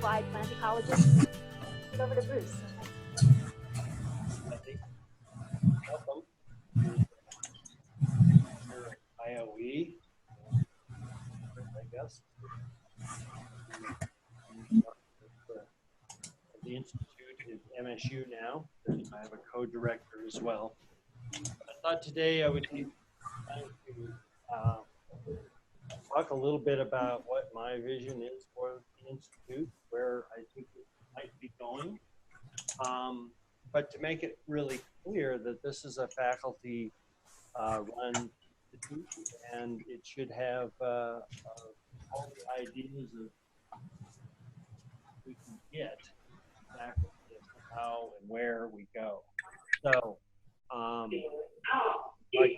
certified plant ecologist. Over to Bruce. Welcome to IoE, I guess. The Institute is MSU now. I have a co-director as well. I thought today I would take time to talk a little bit about what my vision is for the Institute, where I think it might be going. But to make it really clear that this is a faculty run institute, and it should have all the ideas of we can get faculty as to how and where we go. So, like,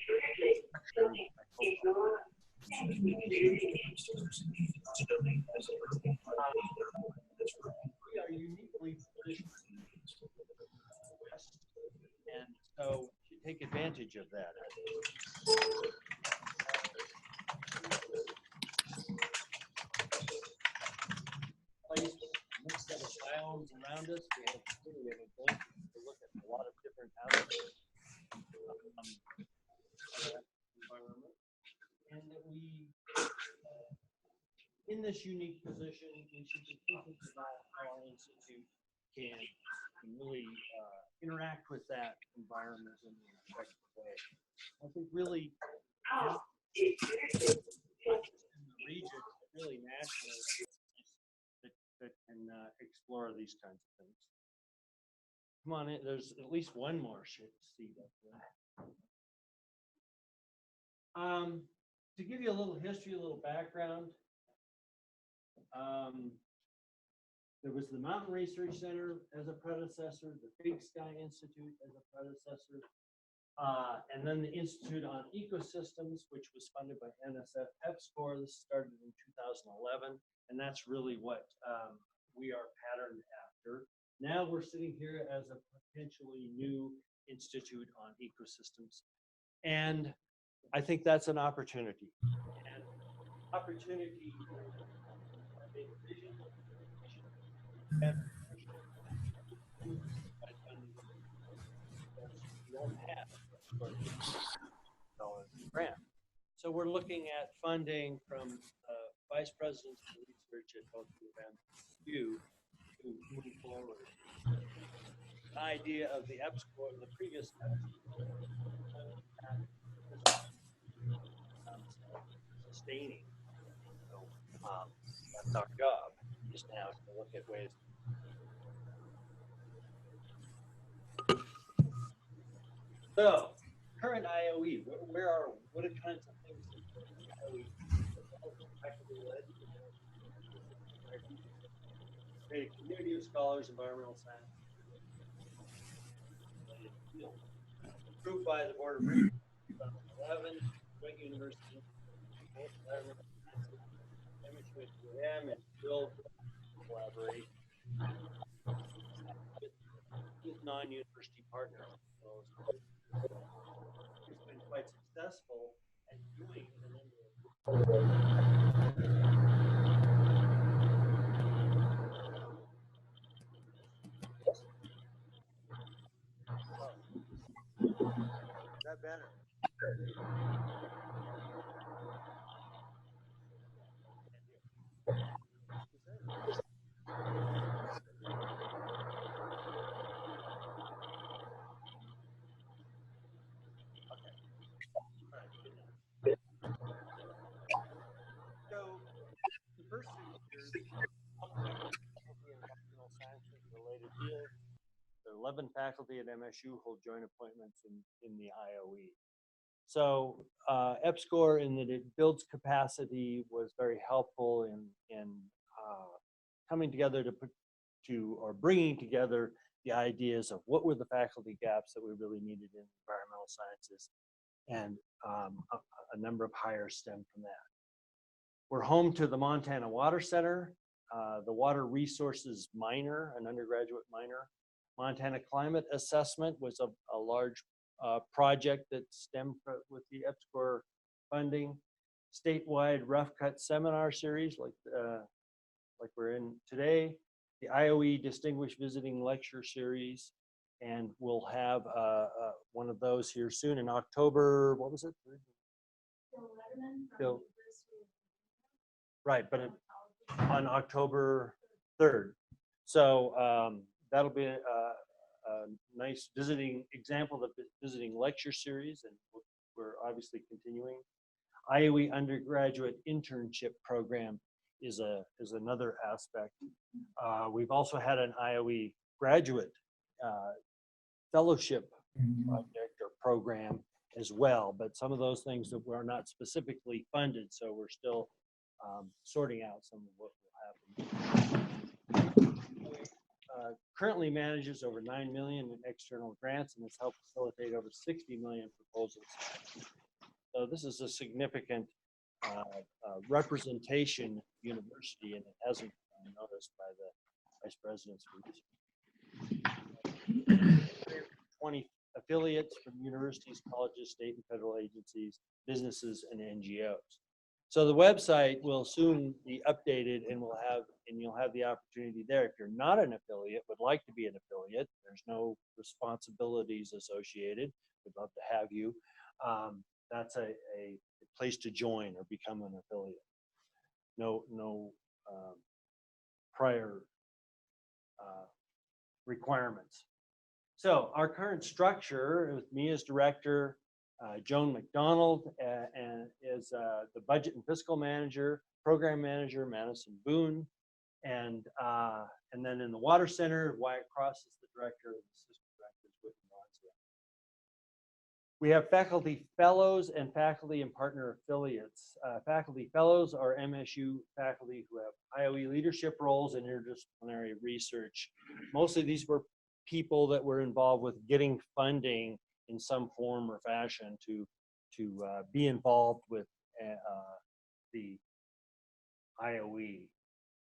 we are uniquely positioned and so you take advantage of that. Place mixed set of biomes around us. We have a ability to look at a lot of different aspects environment, and that we, in this unique position, we should be thinking about how our institute can really interact with that environment in an effective way. I think really in the region, really national, that can explore these kinds of things. Come on in, there's at least one more seat up there. To give you a little history, a little background, there was the Mountain Research Center as a predecessor, the Big Sky Institute as a predecessor, and then the Institute on Ecosystems, which was funded by NSF EPSCoR. This started in 2011, and that's really what we are patterned after. Now we're sitting here as a potentially new Institute on Ecosystems, and I think that's an opportunity. And opportunity. Grant. So we're looking at funding from vice presidents of research at both U of M to move forward. The idea of the EPSCoR, the previous sustaining. So that's our job, is now to look at ways. So, current IoE, where are we? What are kinds of things IoE? Create a community of scholars, environmental science, approved by the Board of Research in 2011, Joint University, MSU and build collaborate with non-university partners. It's been quite successful at doing a number of Is that better? So the first 6 years, environmental sciences related fields. There are 11 faculty at MSU hold joint appointments in the IoE. So EPSCoR, in that it builds capacity, was very helpful in coming together or bringing together the ideas of what were the faculty gaps that we really needed in environmental sciences, and a number of hires stem from that. We're home to the Montana Water Center, the Water Resources minor, an undergraduate minor. Montana Climate Assessment was a large project that stemmed with the EPSCoR funding. Statewide Rough Cut Seminar Series, like we're in today. the IoE Distinguished Visiting Lecture Series, and we'll have one of those here soon in October. What was it? Bill. Right, but on October 3rd. So that'll be a nice visiting example of the visiting lecture series, and we're obviously continuing. IoE undergraduate internship program is another aspect. We've also had an IoE graduate fellowship project or program as well, but some of those things that were not specifically funded, so we're still sorting out some of what will happen. Currently manages over 9 million in external grants and has helped facilitate over 60 million proposals. So this is a significant representation university, and it hasn't been noticed by the vice president's research. 20 affiliates from universities, colleges, state and federal agencies, businesses, and NGOs. So the website will soon be updated, and you'll have the opportunity there. If you're not an affiliate, would like to be an affiliate, there's no responsibilities associated. We'd love to have you. That's a place to join or become an affiliate. No prior requirements. So our current structure, with me as director, Joan McDonald and is the budget and fiscal manager, program manager, Madison Boone, and then in the Water Center, Wyatt Cross is the director, and the assistant director is Whitney Maxwell. We have faculty fellows and faculty and partner affiliates. Faculty fellows are MSU faculty who have IoE leadership roles in interdisciplinary research. Mostly these were people that were involved with getting funding in some form or fashion to be involved with the IoE.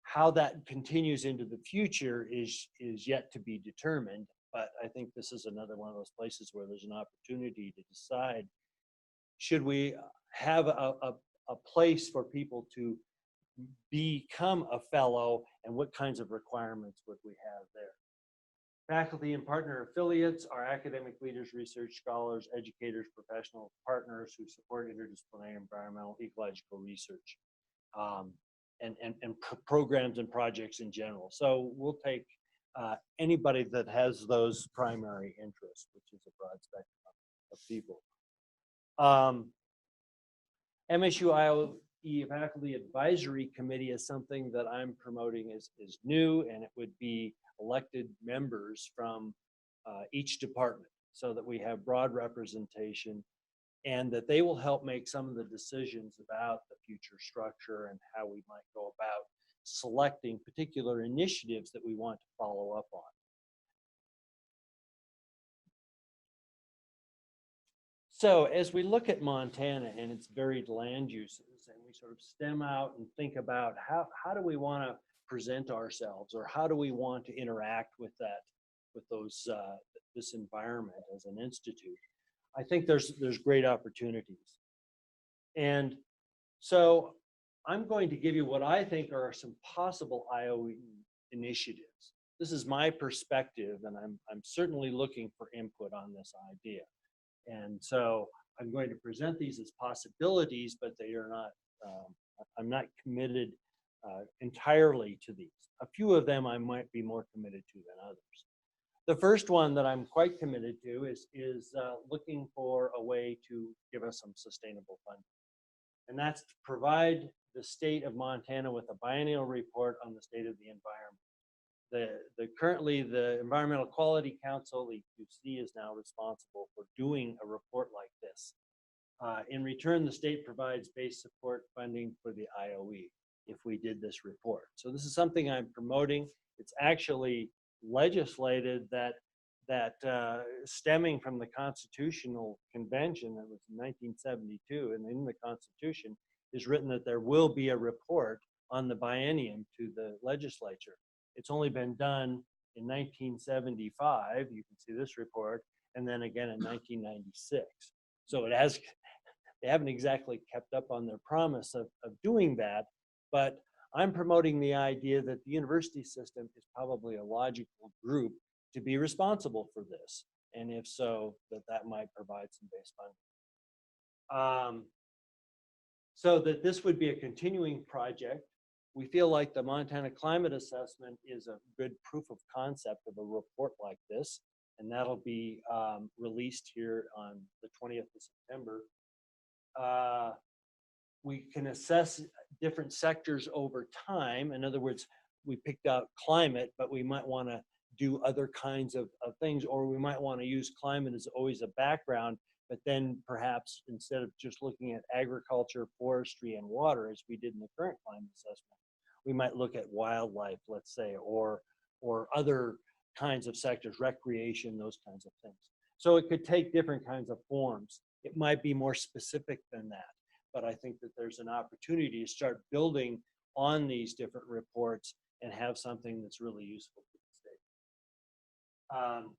How that continues into the future is yet to be determined, but I think this is another one of those places where there's an opportunity to decide, should we have a place for people to become a fellow, and what kinds of requirements would we have there? Faculty and partner affiliates are academic leaders, research scholars, educators, professional partners who support interdisciplinary environmental ecological research and programs and projects in general. So we'll take anybody that has those primary interests, which is a broad spectrum of people. MSU IoE Faculty Advisory Committee is something that I'm promoting is new, and it would be elected members from each department so that we have broad representation, and that they will help make some of the decisions about the future structure and how we might go about selecting particular initiatives that we want to follow up on. So as we look at Montana and its varied land uses, and we sort of stem out and think about how do we want to present ourselves, or how do we want to interact with this environment as an institute, I think there's great opportunities. And so I'm going to give you what I think are some possible IoE initiatives. This is my perspective, and I'm certainly looking for input on this idea. And so I'm going to present these as possibilities, but they are not, I'm not committed entirely to these. A few of them I might be more committed to than others. The first one that I'm quite committed to is looking for a way to give us some sustainable funding. And that's to provide the state of Montana with a biennial report on the state of the environment. Currently the Environmental Quality Council, the EQC, is now responsible for doing a report like this. In return, the state provides base support funding for the IoE if we did this report. So this is something I'm promoting. It's actually legislated that stemming from the Constitutional Convention that was in 1972, and in the Constitution is written that there will be a report on the biennium to the legislature. It's only been done in 1975, you can see this report, and then again in 1996. So they haven't exactly kept up on their promise of doing that, but I'm promoting the idea that the university system is probably a logical group to be responsible for this. And if so, that might provide some base funding. So that this would be a continuing project. We feel like the Montana Climate Assessment is a good proof of concept of a report like this, and that'll be released here on the 20th of September. We can assess different sectors over time. In other words, we picked out climate, but we might want to do other kinds of things, or we might want to use climate as always a background, but then perhaps instead of just looking at agriculture, forestry, and water, as we did in the current climate assessment, we might look at wildlife, let's say, or other kinds of sectors, recreation, those kinds of things. So it could take different kinds of forms. It might be more specific than that, but I think that there's an opportunity to start building on these different reports and have something that's really useful to the state.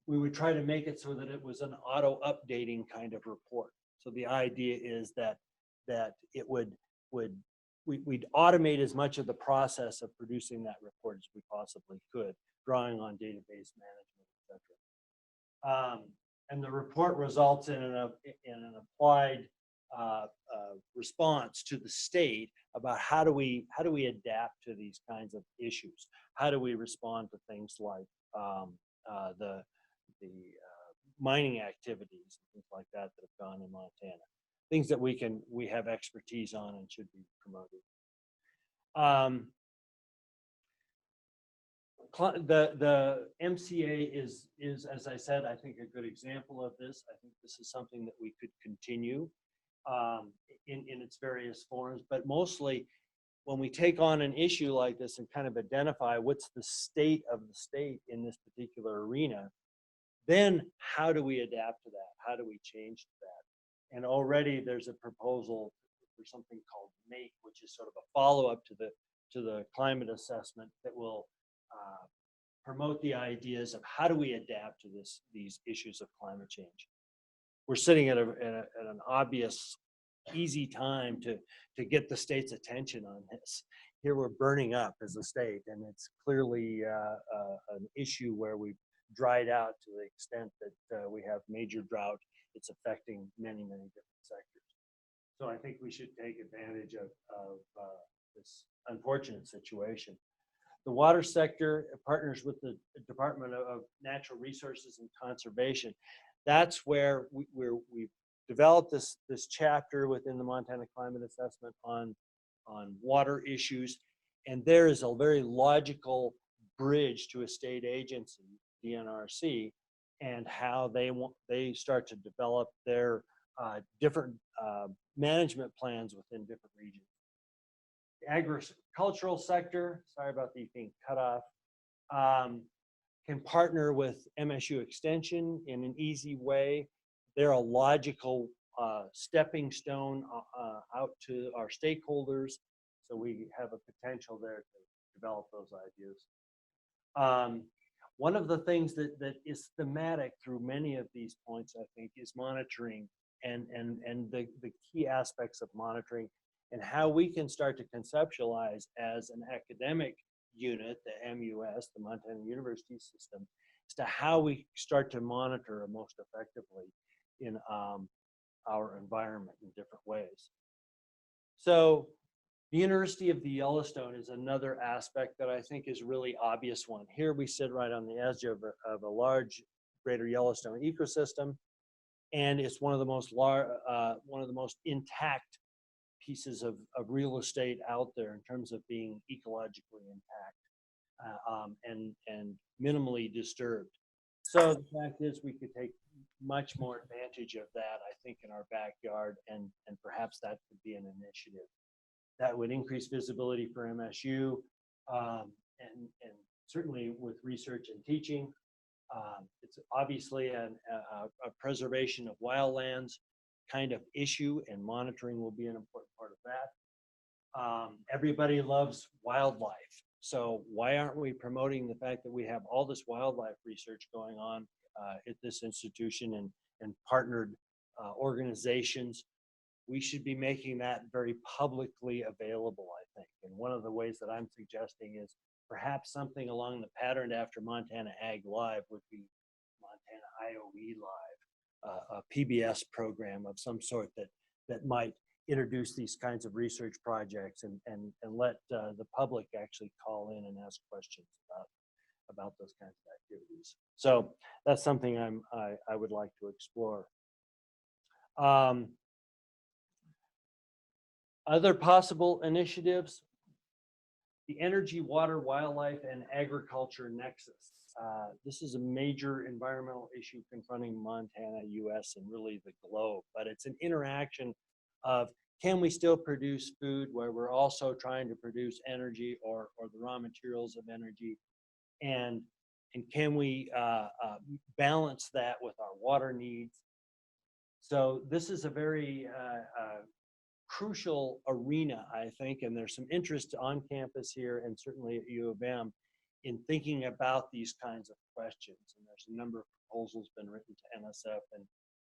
We would try to make it so that it was an auto-updating kind of report. So the idea is that we'd automate as much of the process of producing that report as we possibly could, drawing on database management, etc. And the report results in an applied response to the state about how do we adapt to these kinds of issues? How do we respond to things like the mining activities and things like that have gone in Montana? Things that we have expertise on and should be promoted. The MCA is, as I said, I think a good example of this. I think this is something that we could continue in its various forms, but mostly when we take on an issue like this and kind of identify what's the state of the state in this particular arena, then how do we adapt to that? How do we change to that? And already there's a proposal for something called MAKE, which is sort of a follow-up to the climate assessment that will promote the ideas of how do we adapt to these issues of climate change. We're sitting at an obvious, easy time to get the state's attention on this. Here we're burning up as a state, and it's clearly an issue where we've dried out to the extent that we have major drought. It's affecting many, many different sectors. So I think we should take advantage of this unfortunate situation. The water sector partners with the Department of Natural Resources and Conservation. That's where we've developed this chapter within the Montana Climate Assessment on water issues, and there is a very logical bridge to a state agency, DNRC, and how they start to develop their different management plans within different regions. The agricultural sector, sorry about these being cut off, can partner with MSU Extension in an easy way. They're a logical stepping stone out to our stakeholders, so we have a potential there to develop those ideas. One of the things that is thematic through many of these points, I think, is monitoring and the key aspects of monitoring and how we can start to conceptualize as an academic unit, the MUS, the Montana University System, as to how we start to monitor most effectively in our environment in different ways. So the University of the Yellowstone is another aspect that I think is a really obvious one. Here we sit right on the edge of a large greater Yellowstone ecosystem, and it's one of the most intact pieces of real estate out there in terms of being ecologically intact and minimally disturbed. So the fact is we could take much more advantage of that, I think, in our backyard, and perhaps that could be an initiative. That would increase visibility for MSU, and certainly with research and teaching. It's obviously a preservation of wildlands kind of issue, and monitoring will be an important part of that. Everybody loves wildlife. So why aren't we promoting the fact that we have all this wildlife research going on at this institution and partnered organizations? we should be making that very publicly available, I think. And one of the ways that I'm suggesting is perhaps something along the pattern after Montana Ag Live would be Montana IoE Live, a PBS program of some sort that might introduce these kinds of research projects and let the public actually call in and ask questions about those kinds of activities. So that's something I would like to explore. Other possible initiatives, the energy, water, wildlife, and agriculture nexus. This is a major environmental issue confronting Montana, US, and really the globe, but it's an interaction of, can we still produce food where we're also trying to produce energy or the raw materials of energy? And can we balance that with our water needs? So this is a very crucial arena, I think, and there's some interest on campus here and certainly at U of M in thinking about these kinds of questions. And there's a number of proposals been written to NSF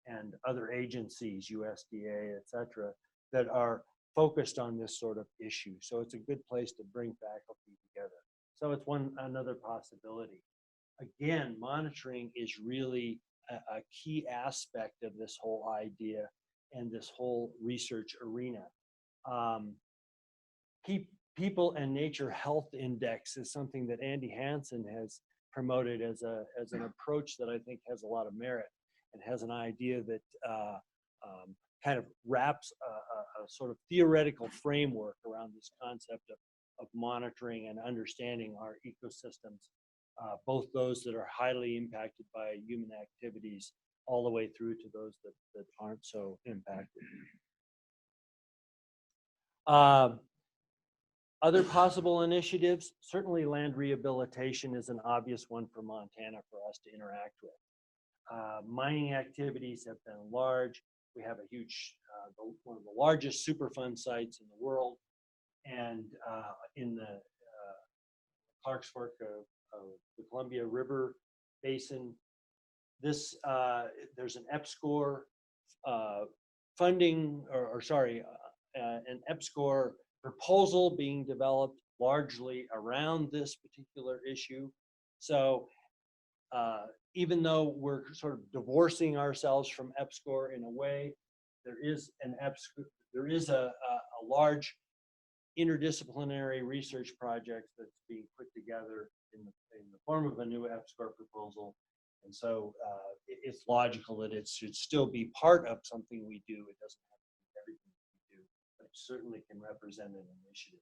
and other agencies, USDA, et cetera, that are focused on this sort of issue. So it's a good place to bring faculty together. So it's another possibility. Again, monitoring is really a key aspect of this whole idea and this whole research arena. People and Nature Health Index is something that Andy Hansen has promoted as an approach that I think has a lot of merit and has an idea that kind of wraps a sort of theoretical framework around this concept of monitoring and understanding our ecosystems, both those that are highly impacted by human activities all the way through to those that aren't so impacted. Other possible initiatives, certainly land rehabilitation is an obvious one for Montana for us to interact with. Mining activities have been large. We have a huge, one of the largest Superfund sites in the world, and in the Clarks Fork of the Columbia River Basin. This there's an EPSCoR funding, an EPSCoR proposal being developed largely around this particular issue. So even though we're sort of divorcing ourselves from EPSCoR in a way, there is a large interdisciplinary research project that's being put together in the form of a new EPSCoR proposal. And so it's logical that it should still be part of something we do. It doesn't have to be everything we do, but it certainly can represent an initiative.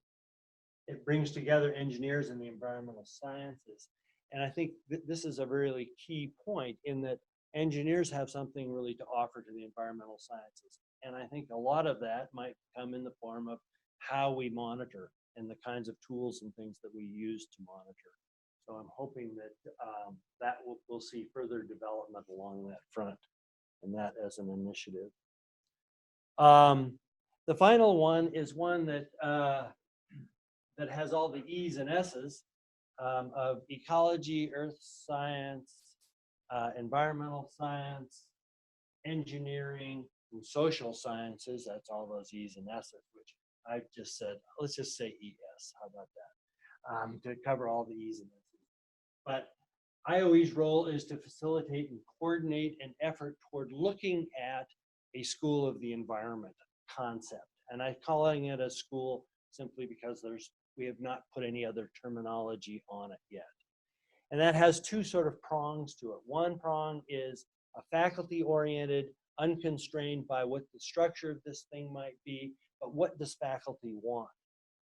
It brings together engineers and the environmental sciences. And I think this is a really key point in that engineers have something really to offer to the environmental sciences. And I think a lot of that might come in the form of how we monitor and the kinds of tools and things that we use to monitor. So I'm hoping that we'll see further development along that front and that as an initiative. The final one is one that that has all the E's and S's of ecology, earth science, environmental science, engineering, and social sciences. That's all those E's and S's, which I've just said, let's just say ES. How about that? To cover all the E's and S's. But IoE's role is to facilitate and coordinate an effort toward looking at a school of the environment concept. And I'm calling it a school simply because we have not put any other terminology on it yet. And that has two sort of prongs to it. One prong is a faculty-oriented, unconstrained by what the structure of this thing might be, but what does faculty want?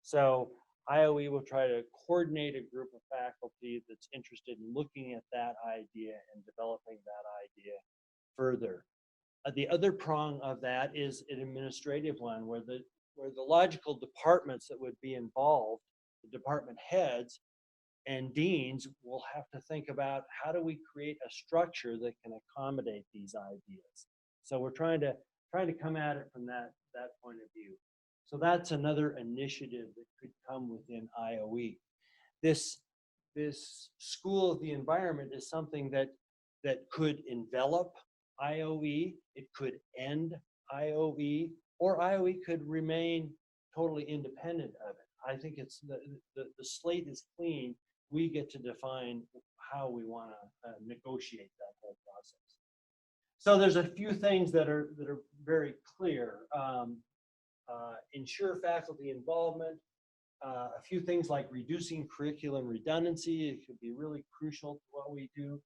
So IoE will try to coordinate a group of faculty that's interested in looking at that idea and developing that idea further. The other prong of that is an administrative one where the logical departments that would be involved, the department heads and deans, will have to think about how do we create a structure that can accommodate these ideas. So we're trying to come at it from that point of view. So that's another initiative that could come within IoE. This school of the environment is something that could envelop IoE. It could end IoE. or IoE could remain totally independent of it. I think it's the slate is clean. We get to define how we want to negotiate that whole process. So there's a few things that are very clear. Ensure faculty involvement. A few things like reducing curriculum redundancy. It could be really crucial to what we do.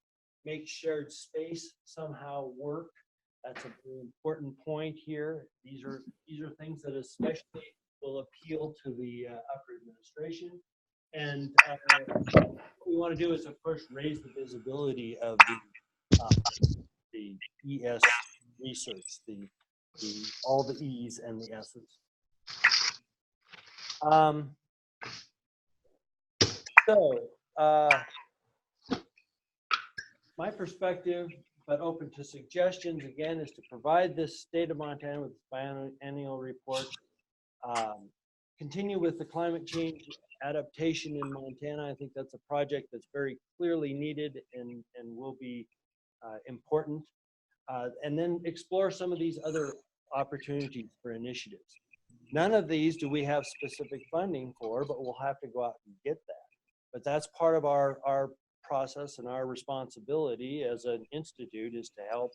Make shared space somehow work. That's a very important point here. These are things that especially will appeal to the upper administration. And what we want to do is, of course, raise the visibility of the ES research, all the E's and the S's. My perspective, but open to suggestions, again, is to provide this state of Montana with its biennial report. Continue with the climate change adaptation in Montana. I think that's a project that's very clearly needed and will be important. And then explore some of these other opportunities for initiatives. None of these do we have specific funding for, but we'll have to go out and get that. But that's part of our process, and our responsibility as an institute is to help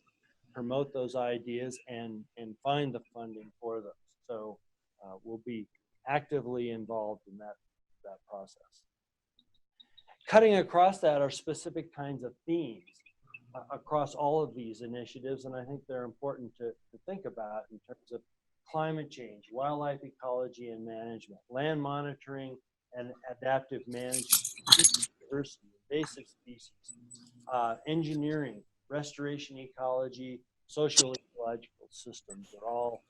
promote those ideas and find the funding for those. So we'll be actively involved in that process. Cutting across that are specific kinds of themes across all of these initiatives, and I think they're important to think about in terms of climate change, wildlife ecology and management, land monitoring and adaptive management, diversity, invasive species, engineering, restoration ecology, social ecological systems are all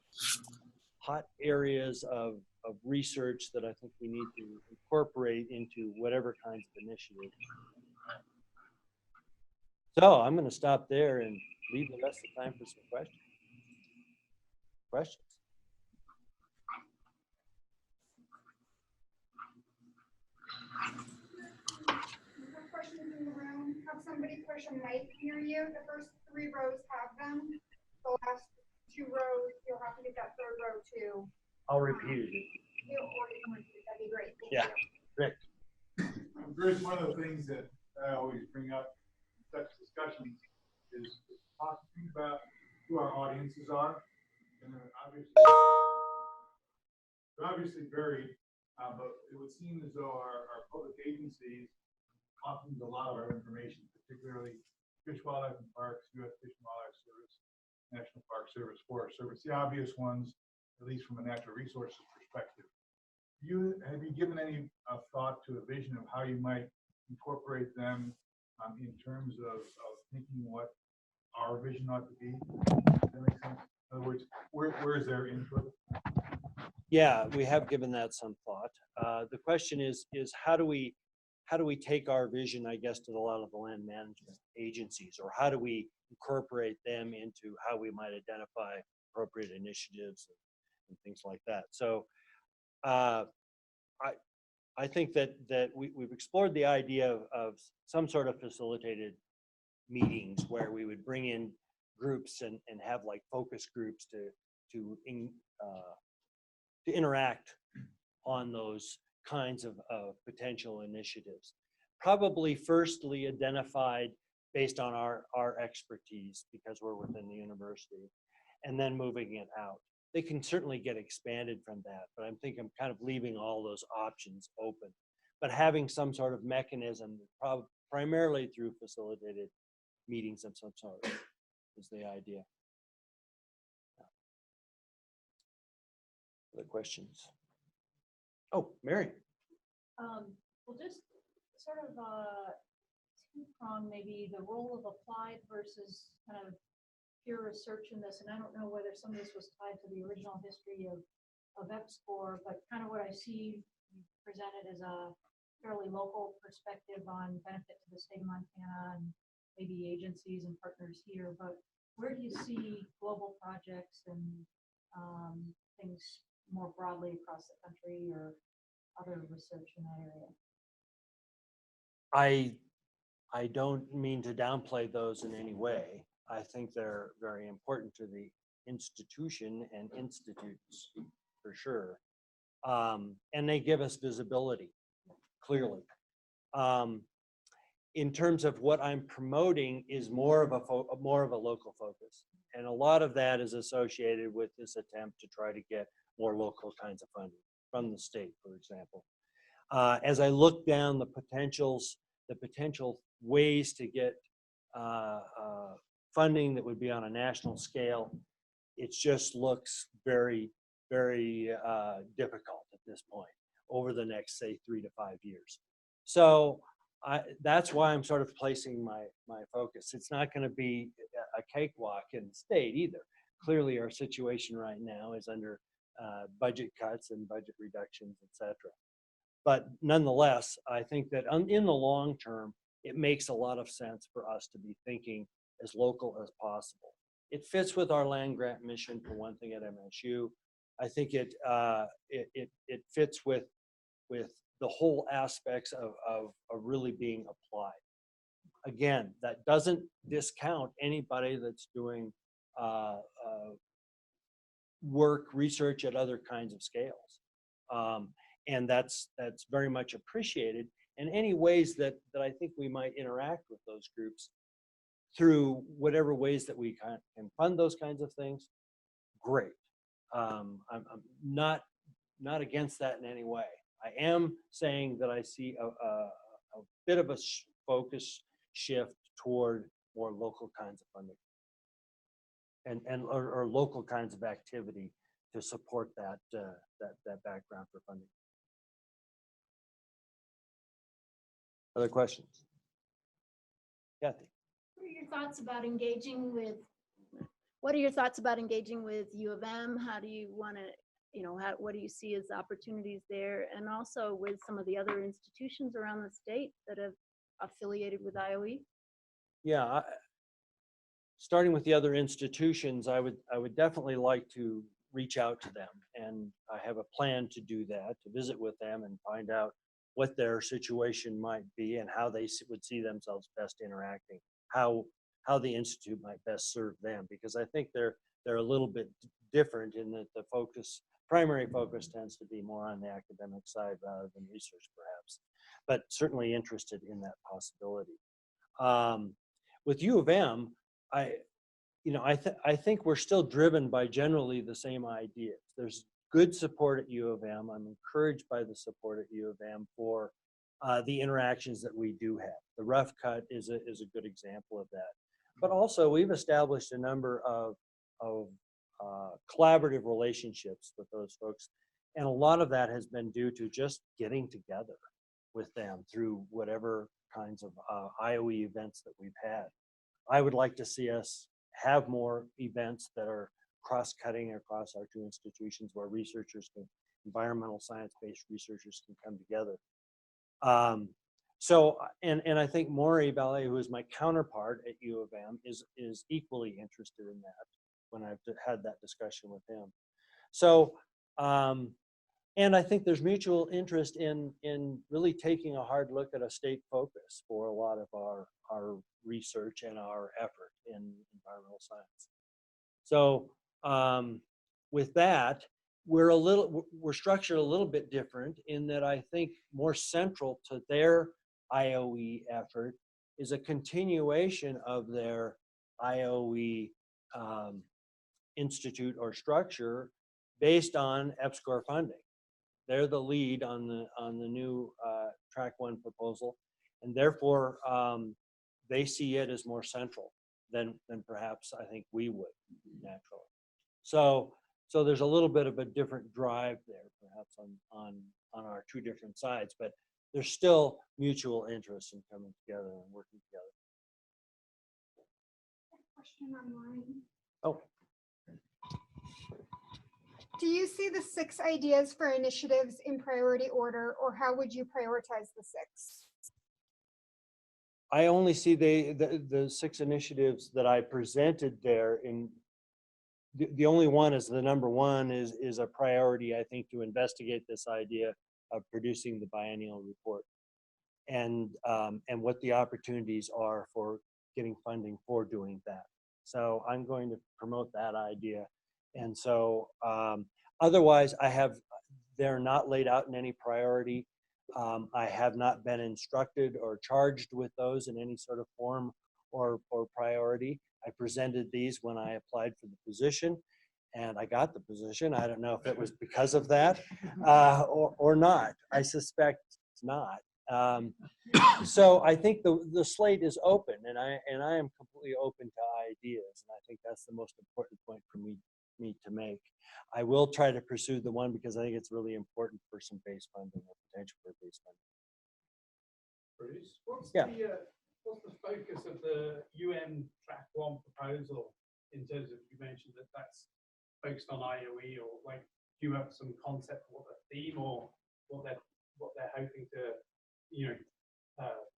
hot areas of research that I think we need to incorporate into whatever kinds of initiative. So I'm going to stop there and leave the rest of the time for some questions. Questions in the room? Have somebody push a mic near you. The first 3 rows have them. The last 2 rows, you'll have to get that 3rd row too. I'll repeat it. Or you can repeat it. That'd be great. Yeah, Rick. Bruce, one of the things that I always bring up in such discussions is talking about who our audiences are. And they're obviously varied, but it would seem as though our public agencies often use a lot of our information, particularly Fish, Wildlife, and Parks, U.S. Fish and Wildlife Service, National Park Service, Forest Service, the obvious ones, at least from a natural resources perspective. Have you given any thought to a vision of how you might incorporate them in terms of thinking what our vision ought to be? Does that make sense? In other words, where is their input? Yeah, we have given that some thought. The question is how do we take our vision, I guess, to a lot of the land management agencies, or how do we incorporate them into how we might identify appropriate initiatives and things like that? So I think that we've explored the idea of some sort of facilitated meetings where we would bring in groups and have like focus groups to interact on those kinds of potential initiatives. Probably firstly identified based on our expertise, because we're within the university, and then moving it out. They can certainly get expanded from that, but I'm kind of leaving all those options open. But having some sort of mechanism, primarily through facilitated meetings of some sort, is the idea. Other questions? Oh, Mary. Well, just sort of two-prong, maybe the role of applied versus kind of pure research in this. And I don't know whether some of this was tied to the original history of EPSCoR, but kind of what I see presented as a fairly local perspective on benefit to the state of Montana and maybe agencies and partners here. But where do you see global projects and things more broadly across the country, or other research in that area? I don't mean to downplay those in any way. I think they're very important to the institution and institutes for sure. And they give us visibility, clearly. In terms of what I'm promoting is more of a local focus. And a lot of that is associated with this attempt to try to get more local kinds of funding from the state, for example. As I look down the potential ways to get funding that would be on a national scale, it just looks very, very difficult at this point over the next, say, 3 to 5 years. So that's why I'm sort of placing my focus. It's not going to be a cakewalk in the state either. Clearly, our situation right now is under budget cuts and budget reductions, etc. But nonetheless, I think that in the long term, it makes a lot of sense for us to be thinking as local as possible. It fits with our land grant mission, for one thing, at MSU. I think it fits with the whole aspects of really being applied. Again, that doesn't discount anybody that's doing research at other kinds of scales. And that's very much appreciated. And any ways that I think we might interact with those groups through whatever ways that we can fund those kinds of things, great. I'm not against that in any way. I am saying that I see a bit of a focus shift toward more local kinds of funding or local kinds of activity to support that background for funding. Other questions? Kathy. What are your thoughts about engaging with? What are your thoughts about engaging with U of M? How do you want to, what do you see as opportunities there? And also with some of the other institutions around the state that have affiliated with IoE? Yeah, starting with the other institutions, I would definitely like to reach out to them, and I have a plan to do that, to visit with them and find out what their situation might be and how they would see themselves best interacting, how the institute might best serve them, because I think they're a little bit different in that the primary focus tends to be more on the academic side rather than research, perhaps, but certainly interested in that possibility. With U of M, I think we're still driven by generally the same ideas. There's good support at U of M. I'm encouraged by the support at U of M for the interactions that we do have. The rough cut is a good example of that. But also, we've established a number of collaborative relationships with those folks, and a lot of that has been due to just getting together with them through whatever kinds of IoE events that we've had. I would like to see us have more events that are cross-cutting across our two institutions where environmental science-based researchers can come together. And I think Maury Ballet, who is my counterpart at U of M, is equally interested in that when I've had that discussion with him. So, and I think there's mutual interest in really taking a hard look at a state focus for a lot of our research and our effort in environmental science. So with that, we're structured a little bit different in that I think more central to their IoE effort is a continuation of their IoE institute or structure based on EPSCoR funding. They're the lead on the new Track 1 proposal, and therefore they see it as more central than perhaps I think we would naturally. So there's a little bit of a different drive there, perhaps on our two different sides, but there's still mutual interest in coming together and working together. Question online. Oh. Do you see the 6 ideas for initiatives in priority order, or how would you prioritize the 6? I only see the 6 initiatives that I presented there. In the only one is the number 1 is a priority, I think, to investigate this idea of producing the biennial report and what the opportunities are for getting funding for doing that. So I'm going to promote that idea. And so otherwise, they're not laid out in any priority. I have not been instructed or charged with those in any sort of form or priority. I presented these when I applied for the position, and I got the position. I don't know if it was because of that or not. I suspect it's not. So I think the slate is open, and I am completely open to ideas, and I think that's the most important point for me to make. I will try to pursue the one because I think it's really important for some base funding or potential for base funding. Bruce, what's Yeah. what's the focus of the track 1 proposal in terms of, you mentioned that that's focused on IoE, or like, do you have some concept of what the theme or what they're hoping to,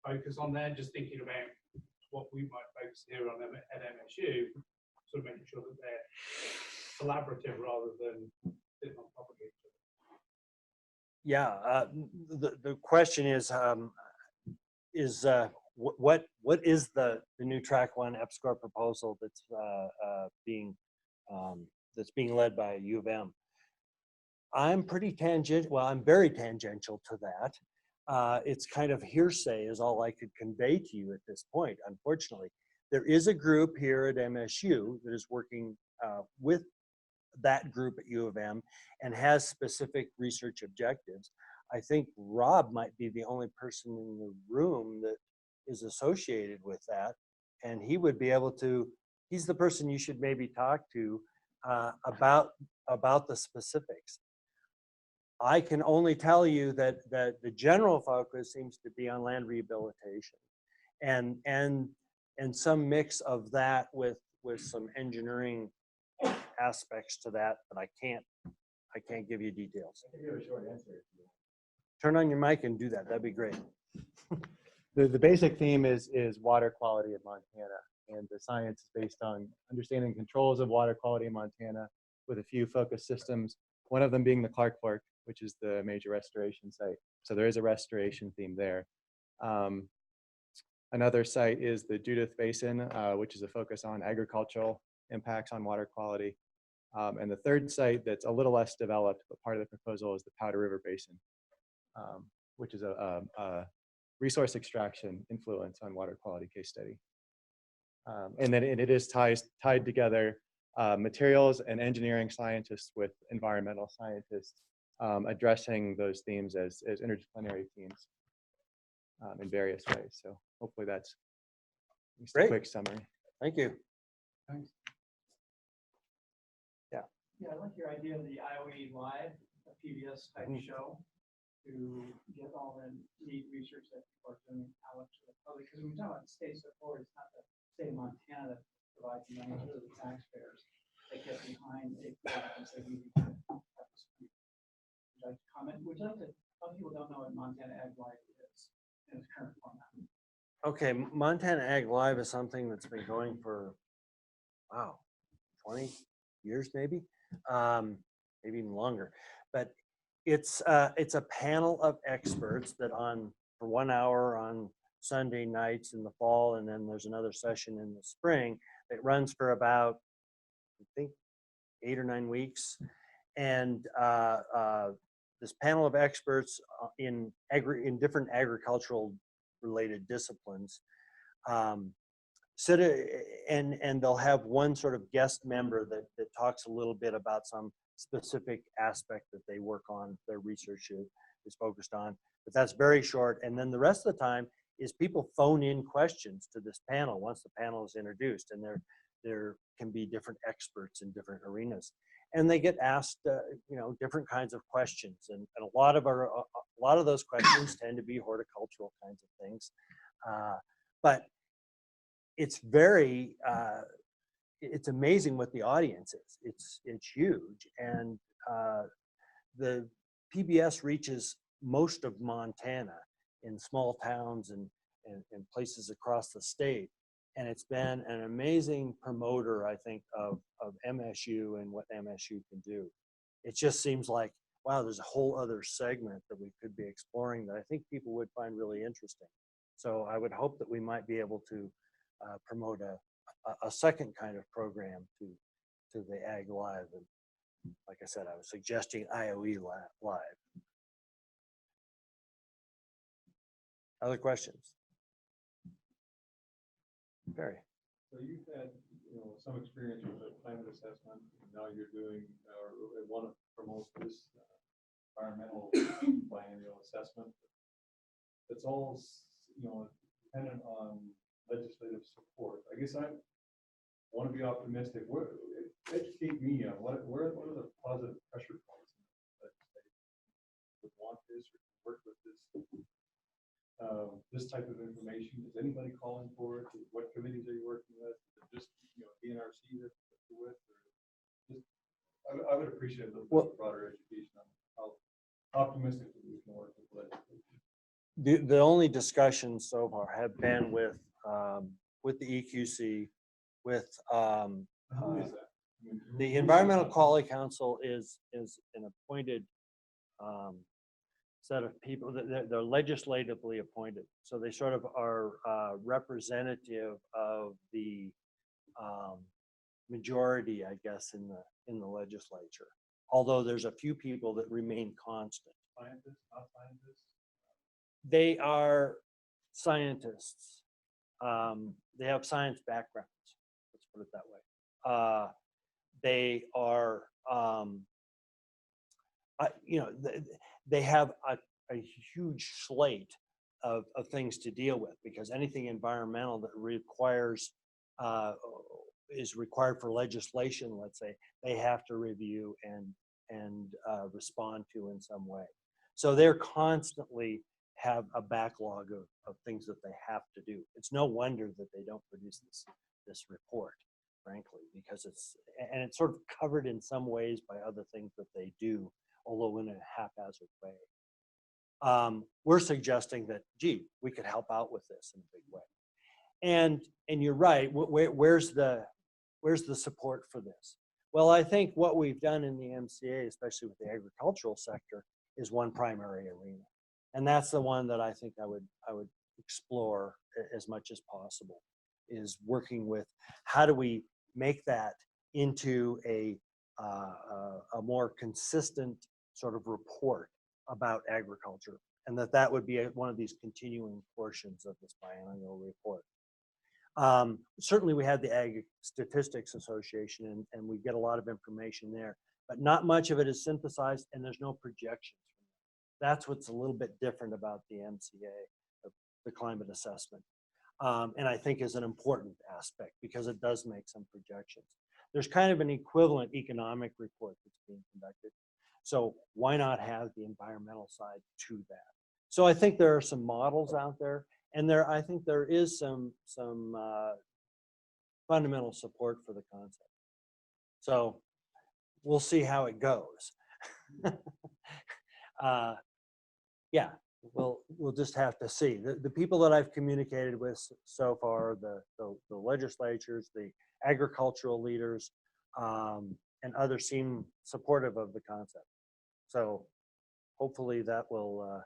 focus on there? Just thinking about what we might focus here on at MSU, sort of making sure that they're collaborative rather than sitting on top of each other. Yeah, the question is what is the new track 1 EPSCoR proposal that's being led by U of M? I'm pretty tangent. Well, I'm very tangential to that. It's kind of hearsay is all I could convey to you at this point. Unfortunately, there is a group here at MSU that is working with that group at U of M and has specific research objectives. I think Rob might be the only person in the room that is associated with that, and he would be able to. He's the person you should maybe talk to about the specifics. I can only tell you that the general focus seems to be on land rehabilitation, and some mix of that with some engineering aspects to that, but I can't give you details. I'll give you a short answer. Turn on your mic and do that. That'd be great. The basic theme is water quality in Montana, and the science is based on understanding controls of water quality in Montana with a few focus systems, one of them being the Clark Fork, which is the major restoration site. So there is a restoration theme there. Another site is the Judith Basin, which is a focus on agricultural impacts on water quality. And the third site that's a little less developed, but part of the proposal, is the Powder River Basin, which is a resource extraction influence on water quality case study. And then it is tied together materials and engineering scientists with environmental scientists, addressing those themes as interdisciplinary themes in various ways. So hopefully that's just Great. a quick summary. Thank you. Thanks. Yeah. Yeah, I like your idea of the IoE Live, a PBS type show, to get all the neat research that people are doing out to the public. Because when we talk about states that forward, it's not the state of Montana that provides the money, to the taxpayers that get behind a program and say, we need to have this. Would you like to comment? Would you like to, some people don't know what Montana Ag Live is in its current format. Okay, Montana Ag Live is something that's been going for, wow, 20 years maybe, maybe even longer. But it's a panel of experts that for 1 hour on Sunday nights in the fall, and then there's another session in the spring that runs for about, I think, 8 or 9 weeks. And this panel of experts in different agricultural related disciplines sit and they'll have one sort of guest member that talks a little bit about some specific aspect that they work on, their research is focused on. But that's very short. And then the rest of the time is people phone in questions to this panel once the panel is introduced, and there can be different experts in different arenas, and they get asked different kinds of questions, and a lot of those questions tend to be horticultural kinds of things, but it's very it's amazing what the audience is. It's huge, and the PBS reaches most of Montana in small towns and places across the state. And it's been an amazing promoter, I think, of MSU and what MSU can do. It just seems like, wow, there's a whole other segment that we could be exploring that I think people would find really interesting. So I would hope that we might be able to promote a second kind of program to the Ag Live. And like I said, I was suggesting IoE Live. Other questions? Barry. So you've had, some experience with the climate assessment, and now you're doing, or want to promote this environmental biennial assessment. It's all, dependent on legislative support. I guess I want to be optimistic. Educate me on what are the positive pressure points in the legislature would want this or work with this type of information. Is anybody calling for it? What committees are you working with? Is it just DNRC that you're with? Or just, I would appreciate a little bit broader education on how optimistic we can work with the legislature. The only discussions so far have been with the EQC, with Who is that? the Environmental Quality Council is an appointed set of people that they're legislatively appointed. So they sort of are representative of the majority, I guess, in the legislature. Although there's a few people that remain constant. Scientists, not scientists? They are scientists. They have science backgrounds. Let's put it that way. They are, they have a huge slate of things to deal with, because anything environmental that requires is required for legislation, let's say, they have to review and respond to in some way. So they're constantly have a backlog of things that they have to do. It's no wonder that they don't produce this report, frankly, because it's sort of covered in some ways by other things that they do, although in a haphazard way. We're suggesting that, gee, we could help out with this in a big way. And you're right, where's the support for this? Well, I think what we've done in the MCA, especially with the agricultural sector, is one primary arena. And that's the one that I think I would explore as much as possible, is working with how do we make that into a more consistent sort of report about agriculture, and that would be one of these continuing portions of this biennial report. Certainly we have the Ag Statistics Association, and we get a lot of information there, but not much of it is synthesized, and there's no projections. That's what's a little bit different about the MCA, the climate assessment, and I think is an important aspect because it does make some projections. There's kind of an equivalent economic report that's being conducted. So why not have the environmental side to that? So I think there are some models out there, and I think there is some fundamental support for the concept. So we'll see how it goes. Yeah, we'll just have to see. The people that I've communicated with so far, the legislatures, the agricultural leaders, and others seem supportive of the concept. So hopefully that will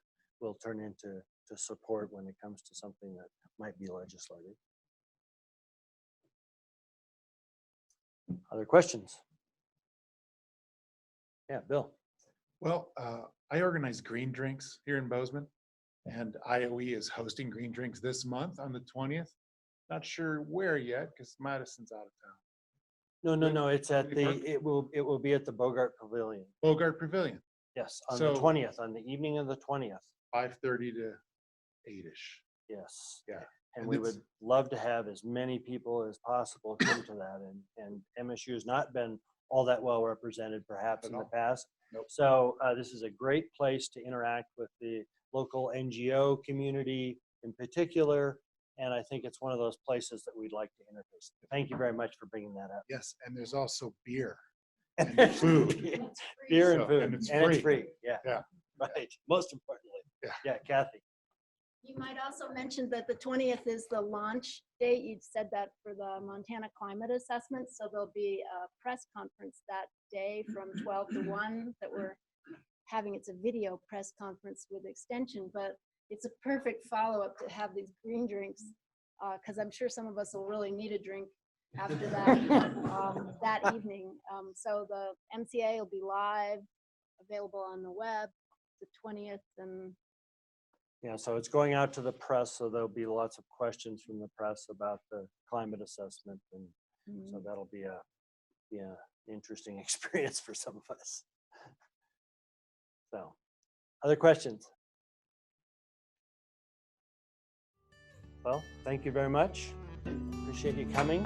turn into support when it comes to something that might be legislated. Other questions? Yeah, Bill. Well, I organize green drinks here in Bozeman, and IoE is hosting green drinks this month on the 20th. Not sure where yet because Madison's out of town. No. It's at it will be at the Bogart Pavilion. Bogart Pavilion. Yes, on the 20th, on the evening of the 20th. 5:30 to 8-ish. Yes. Yeah. And we would love to have as many people as possible come to that. And MSU has not been all that well represented perhaps in the past. Nope. So this is a great place to interact with the local NGO community in particular. And I think it's one of those places that we'd like to interface. Thank you very much for bringing that up. Yes, and there's also beer And and food. beer and So, food. and it's It's free. free. Yeah. Yeah. Right. Most importantly. Yeah. Yeah, Kathy. You might also mention that the 20th is the launch date. You said that for the Montana Climate Assessment. So there'll be a press conference that day from 12 to 1 that we're having. It's a video press conference with extension, but it's a perfect follow-up to have these green drinks because I'm sure some of us will really need a drink after that, that evening. So the MCA will be live, available on the web, the 20th, and Yeah, so it's going out to the press, so there'll be lots of questions from the press about the climate assessment, and so that'll be a interesting experience for some of us. So, other questions? Well, thank you very much. Appreciate you coming.